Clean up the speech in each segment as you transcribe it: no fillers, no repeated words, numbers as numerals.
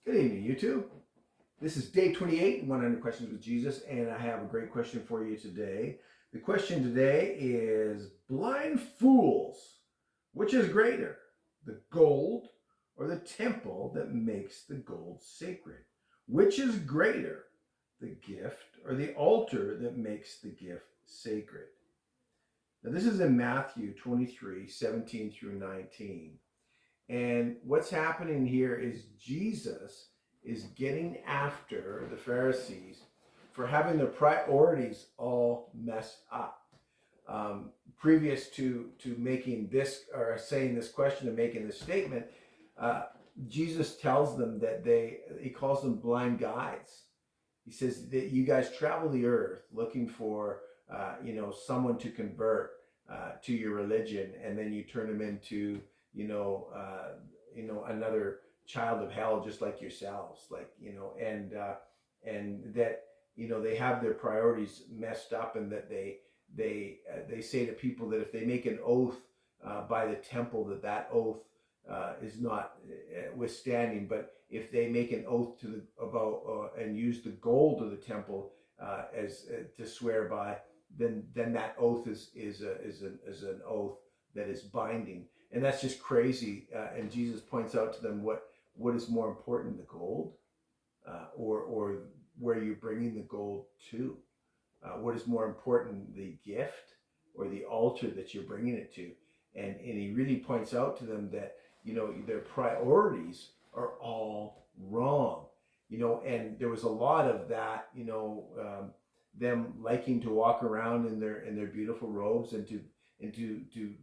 Good evening, YouTube. This is day 28, 100 Questions with Jesus, and I have a great question for you today. The question today is blind fools, which is greater, the gold or the temple that makes the gold sacred? Which is greater, the gift or the altar that makes the gift sacred? Now, this is in Matthew 23, 17 through 19. And what's happening here is Jesus is getting after the Pharisees for having their priorities all messed up. Previous to making this or saying this question and making this statement, Jesus tells them that he calls them blind guides. He says that you guys travel the earth looking for someone to convert to your religion, and then you turn them into another child of hell, just like yourselves, and that they have their priorities messed up, and that they say to people that if they make an oath by the temple, that oath is not withstanding, but if they make an oath and use the gold of the temple as to swear by, then that oath is an oath that is binding. And that's just crazy. And Jesus points out to them what is more important, the gold, or where you're bringing the gold to. What is more important, the gift or the altar that you're bringing it to? And he really points out to them that their priorities are all wrong. And there was a lot of that. Them liking to walk around in their beautiful robes and to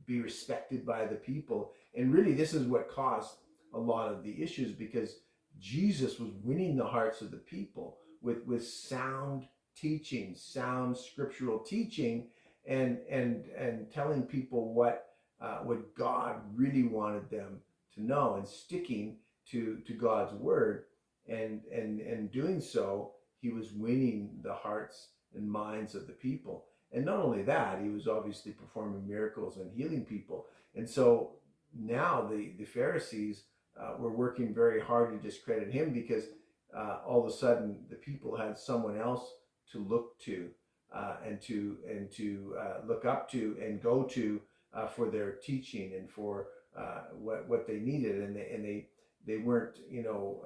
be respected by the people. And really, this is what caused a lot of the issues, because Jesus was winning the hearts of the people with sound teaching, sound scriptural teaching, and telling people what God really wanted them to know, and sticking to God's word, and doing so, he was winning the hearts and minds of the people. And not only that, he was obviously performing miracles and healing people. And so now the Pharisees were working very hard to discredit him, because all of a sudden the people had someone else to look to and to look up to and go to for their teaching and for what they needed, and they weren't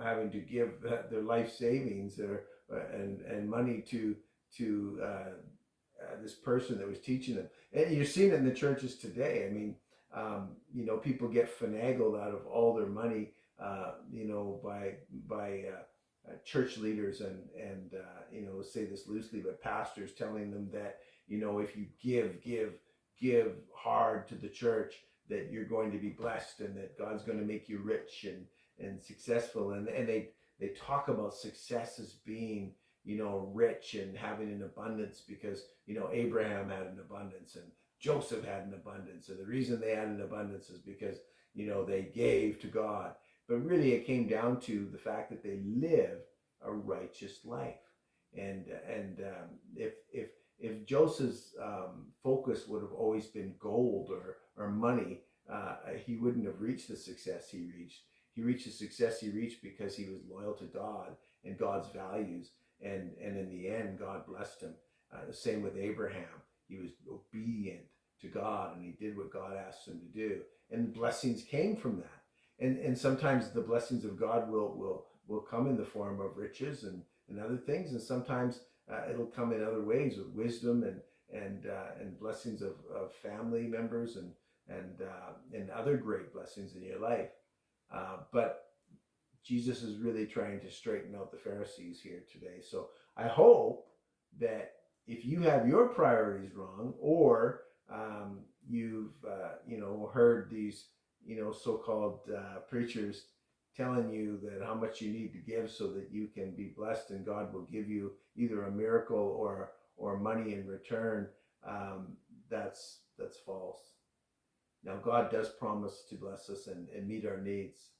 having to give their life savings and money to this person that was teaching them. And you're seeing it in the churches today. I mean, people get finagled out of all their money, by church leaders and say this loosely, but pastors telling them that if you give hard to the church, that you're going to be blessed, and that God's going to make you rich and successful, and they talk about success as being rich and having an abundance, because Abraham had an abundance and Joseph had an abundance, and the reason they had an abundance is because they gave to God. But really, it came down to the fact that they lived a righteous life. And if Joseph's focus would have always been gold or money, he wouldn't have reached the success he reached. He reached the success he reached because he was loyal to God and God's values. And in the end, God blessed him. The same with Abraham. He was obedient to God, and he did what God asked him to do. And blessings came from that. And sometimes the blessings of God will come in the form of riches and other things. And sometimes it'll come in other ways, with wisdom and blessings of family members and other great blessings in your life. But Jesus is really trying to straighten out the Pharisees here today. So I hope that if you have your priorities wrong, or you've heard these so-called preachers telling you that how much you need to give so that you can be blessed and God will give you either a miracle or money in return, that's false. Now, God does promise to bless us and meet our needs,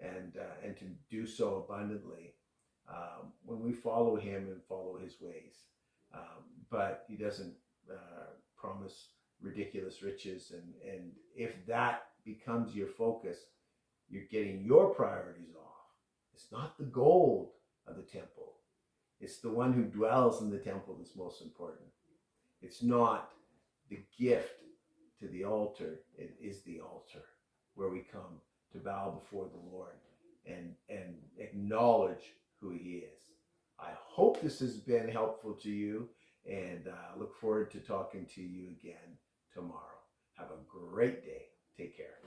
and to do so abundantly when we follow him and follow his ways. But he doesn't promise ridiculous riches, and if that becomes your focus, you're getting your priorities off. It's not the gold of the temple. It's the one who dwells in the temple that's most important. It's not the gift to the altar. It is the altar where we come to bow before the Lord and acknowledge who he is. I hope this has been helpful to you, and look forward to talking to you again tomorrow. Have a great day. Take care.